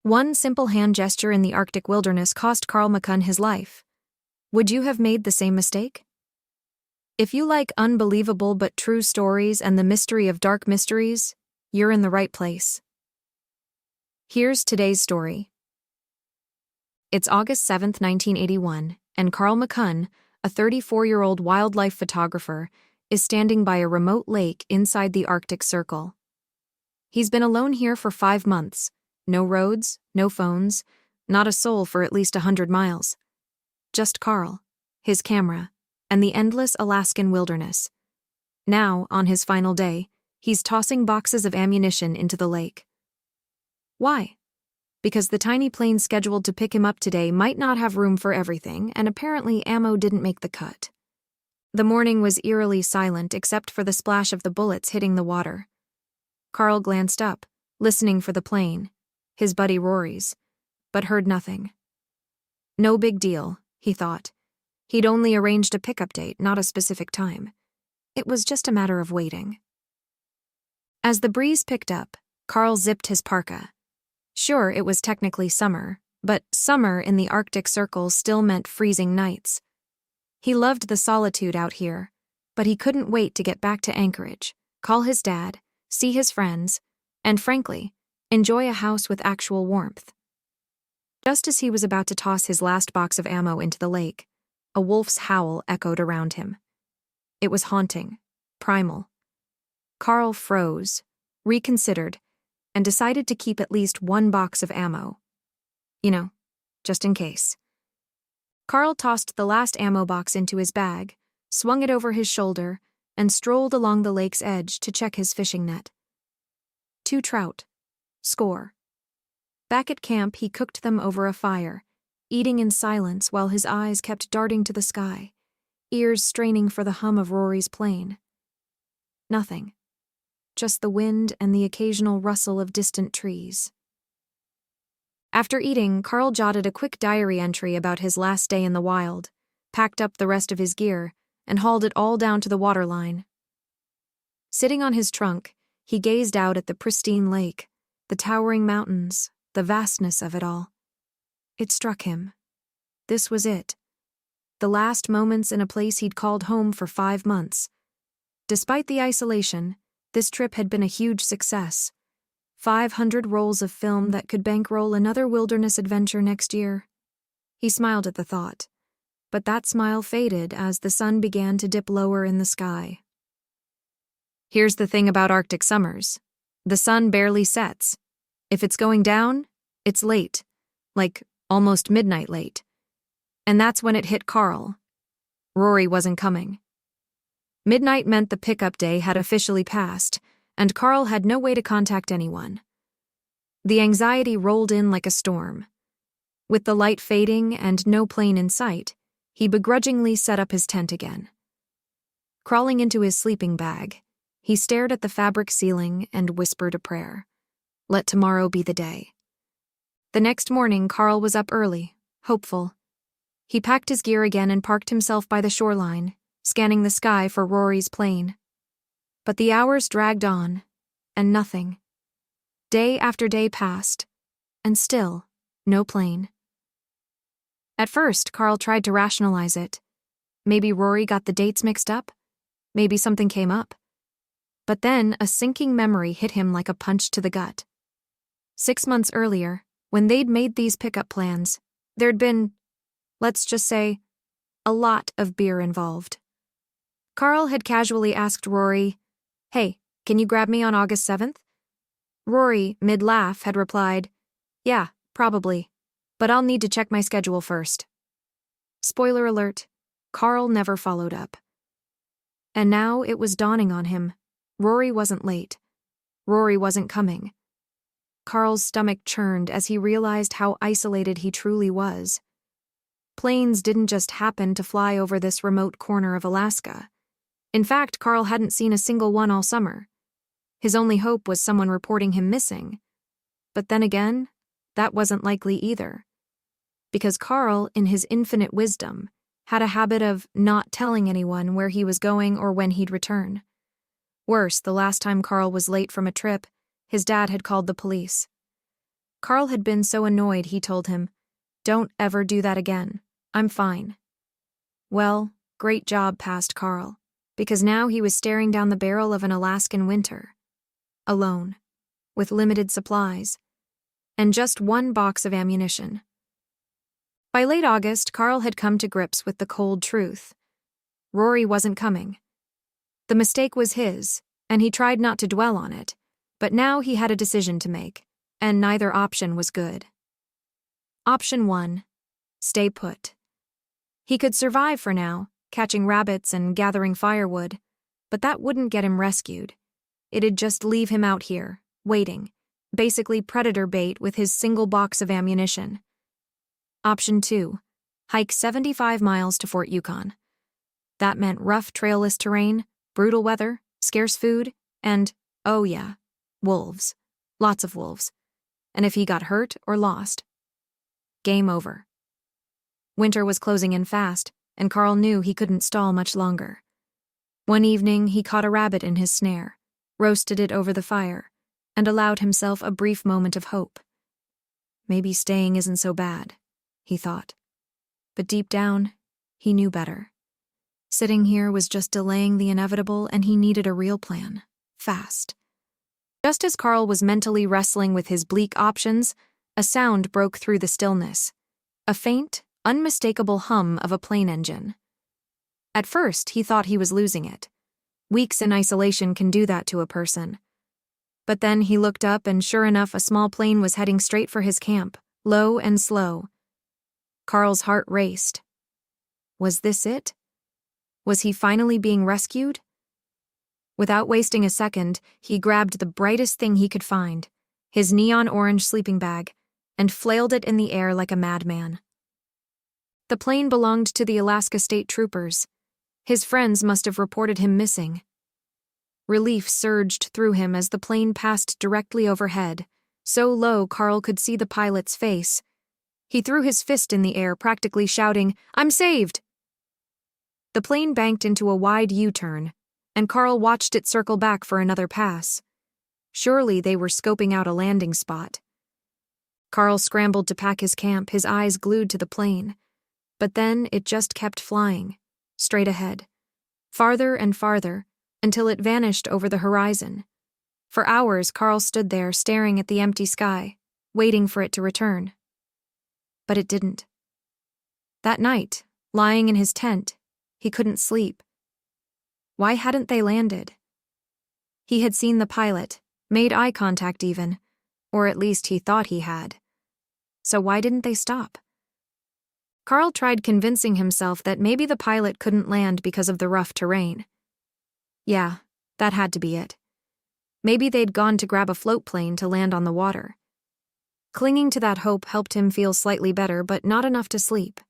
One simple hand gesture in the Arctic wilderness cost Carl McCunn his life. Would you have made the same mistake? If you like unbelievable but true stories and the mystery of dark mysteries, you're in the right place. Here's today's story. It's August 7, 1981, and Carl McCunn, a 34-year-old wildlife photographer, is standing by a remote lake inside the Arctic Circle. He's been alone here for 5 months. No roads, no phones, not a soul for at least 100 miles. Just Carl, his camera, and the endless Alaskan wilderness. Now, on his final day, he's tossing boxes of ammunition into the lake. Why? Because the tiny plane scheduled to pick him up today might not have room for everything, and apparently ammo didn't make the cut. The morning was eerily silent except for the splash of the bullets hitting the water. Carl glanced up, listening for the plane, his buddy Rory's, but heard nothing. No big deal, he thought. He'd only arranged a pickup date, not a specific time. It was just a matter of waiting. As the breeze picked up, Carl zipped his parka. Sure, it was technically summer, but summer in the Arctic Circle still meant freezing nights. He loved the solitude out here, but he couldn't wait to get back to Anchorage, call his dad, see his friends, and frankly, enjoy a house with actual warmth. Just as he was about to toss his last box of ammo into the lake, a wolf's howl echoed around him. It was haunting, primal. Carl froze, reconsidered, and decided to keep at least 1 box of ammo. Just in case. Carl tossed the last ammo box into his bag, swung it over his shoulder, and strolled along the lake's edge to check his fishing net. 2 trout. Score. Back at camp, he cooked them over a fire, eating in silence while his eyes kept darting to the sky, ears straining for the hum of Rory's plane. Nothing. Just the wind and the occasional rustle of distant trees. After eating, Carl jotted a quick diary entry about his last day in the wild, packed up the rest of his gear, and hauled it all down to the waterline. Sitting on his trunk, he gazed out at the pristine lake, the towering mountains, the vastness of it all. It struck him. This was it. The last moments in a place he'd called home for 5 months. Despite the isolation, this trip had been a huge success. 500 rolls of film that could bankroll another wilderness adventure next year. He smiled at the thought, but that smile faded as the sun began to dip lower in the sky. Here's the thing about Arctic summers. The sun barely sets. If it's going down, it's late, like almost midnight late. And that's when it hit Carl. Rory wasn't coming. Midnight meant the pickup day had officially passed, and Carl had no way to contact anyone. The anxiety rolled in like a storm. With the light fading and no plane in sight, he begrudgingly set up his tent again. Crawling into his sleeping bag, he stared at the fabric ceiling and whispered a prayer. Let tomorrow be the day. The next morning, Carl was up early, hopeful. He packed his gear again and parked himself by the shoreline, scanning the sky for Rory's plane. But the hours dragged on, and nothing. Day after day passed, and still, no plane. At first, Carl tried to rationalize it. Maybe Rory got the dates mixed up. Maybe something came up. But then a sinking memory hit him like a punch to the gut. 6 months earlier, when they'd made these pickup plans, there'd been, let's just say, a lot of beer involved. Carl had casually asked Rory, "Hey, can you grab me on August 7th? Rory, mid-laugh, had replied, "Yeah, probably, but I'll need to check my schedule first." Spoiler alert, Carl never followed up. And now it was dawning on him. Rory wasn't late. Rory wasn't coming. Carl's stomach churned as he realized how isolated he truly was. Planes didn't just happen to fly over this remote corner of Alaska. In fact, Carl hadn't seen a single one all summer. His only hope was someone reporting him missing. But then again, that wasn't likely either. Because Carl, in his infinite wisdom, had a habit of not telling anyone where he was going or when he'd return. Worse, the last time Carl was late from a trip, his dad had called the police. Carl had been so annoyed he told him, "Don't ever do that again. I'm fine." Well, great job passed Carl, because now he was staring down the barrel of an Alaskan winter. Alone, with limited supplies, and just one box of ammunition. By late August, Carl had come to grips with the cold truth. Rory wasn't coming. The mistake was his, and he tried not to dwell on it, but now he had a decision to make, and neither option was good. Option 1. Stay put. He could survive for now, catching rabbits and gathering firewood, but that wouldn't get him rescued. It'd just leave him out here, waiting, basically predator bait with his single box of ammunition. Option 2. Hike 75 miles to Fort Yukon. That meant rough, trailless terrain, brutal weather, scarce food, and, oh yeah, wolves. Lots of wolves. And if he got hurt or lost, game over. Winter was closing in fast, and Carl knew he couldn't stall much longer. One evening, he caught a rabbit in his snare, roasted it over the fire, and allowed himself a brief moment of hope. Maybe staying isn't so bad, he thought. But deep down, he knew better. Sitting here was just delaying the inevitable, and he needed a real plan, fast. Just as Carl was mentally wrestling with his bleak options, a sound broke through the stillness. A faint, unmistakable hum of a plane engine. At first, he thought he was losing it. Weeks in isolation can do that to a person. But then he looked up, and sure enough, a small plane was heading straight for his camp, low and slow. Carl's heart raced. Was this it? Was he finally being rescued? Without wasting a second, he grabbed the brightest thing he could find, his neon orange sleeping bag, and flailed it in the air like a madman. The plane belonged to the Alaska State Troopers. His friends must have reported him missing. Relief surged through him as the plane passed directly overhead, so low Carl could see the pilot's face. He threw his fist in the air, practically shouting, "I'm saved!" The plane banked into a wide U-turn, and Carl watched it circle back for another pass. Surely they were scoping out a landing spot. Carl scrambled to pack his camp, his eyes glued to the plane. But then it just kept flying, straight ahead, farther and farther, until it vanished over the horizon. For hours, Carl stood there staring at the empty sky, waiting for it to return. But it didn't. That night, lying in his tent, he couldn't sleep. Why hadn't they landed? He had seen the pilot, made eye contact even, or at least he thought he had. So why didn't they stop? Carl tried convincing himself that maybe the pilot couldn't land because of the rough terrain. Yeah, that had to be it. Maybe they'd gone to grab a float plane to land on the water. Clinging to that hope helped him feel slightly better, but not enough to sleep.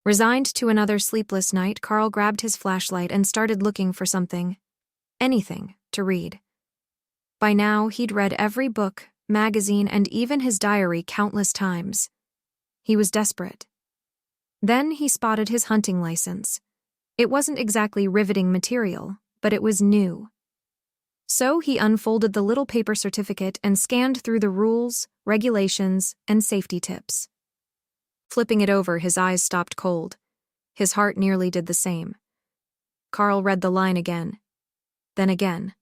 Resigned to another sleepless night, Carl grabbed his flashlight and started looking for something, anything, to read. By now, he'd read every book, magazine, and even his diary countless times. He was desperate. Then he spotted his hunting license. It wasn't exactly riveting material, but it was new. So he unfolded the little paper certificate and scanned through the rules, regulations, and safety tips. Flipping it over, his eyes stopped cold. His heart nearly did the same. Carl read the line again, then again,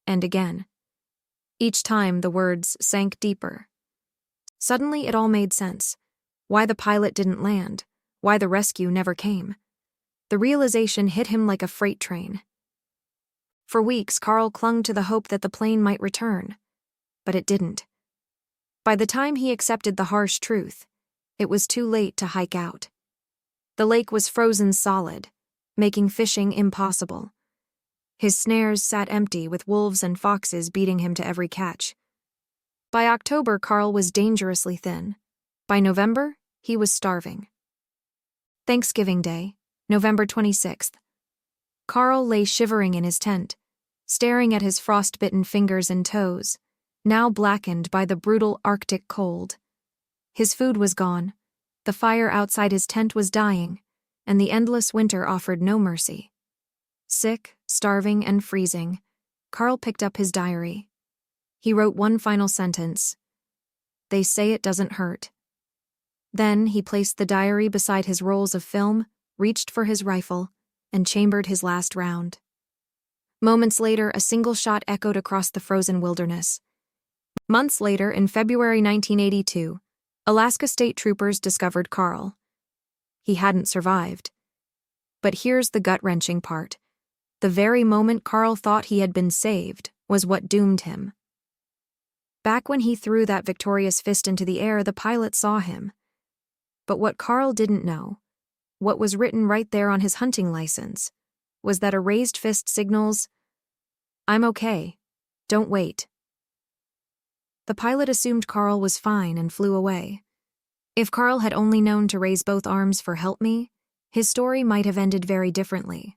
and again. Each time the words sank deeper. Suddenly it all made sense. Why the pilot didn't land, why the rescue never came. The realization hit him like a freight train. For weeks, Carl clung to the hope that the plane might return, but it didn't. By the time he accepted the harsh truth, it was too late to hike out. The lake was frozen solid, making fishing impossible. His snares sat empty with wolves and foxes beating him to every catch. By October, Carl was dangerously thin. By November, he was starving. Thanksgiving Day, November 26th. Carl lay shivering in his tent, staring at his frostbitten fingers and toes, now blackened by the brutal Arctic cold. His food was gone, the fire outside his tent was dying, and the endless winter offered no mercy. Sick, starving, and freezing, Carl picked up his diary. He wrote one final sentence. They say it doesn't hurt. Then he placed the diary beside his rolls of film, reached for his rifle, and chambered his last round. Moments later, a single shot echoed across the frozen wilderness. Months later, in February 1982, Alaska State Troopers discovered Carl. He hadn't survived. But here's the gut-wrenching part. The very moment Carl thought he had been saved was what doomed him. Back when he threw that victorious fist into the air, the pilot saw him. But what Carl didn't know, what was written right there on his hunting license, was that a raised fist signals, "I'm okay. Don't wait." The pilot assumed Carl was fine and flew away. If Carl had only known to raise both arms for "help me," his story might have ended very differently.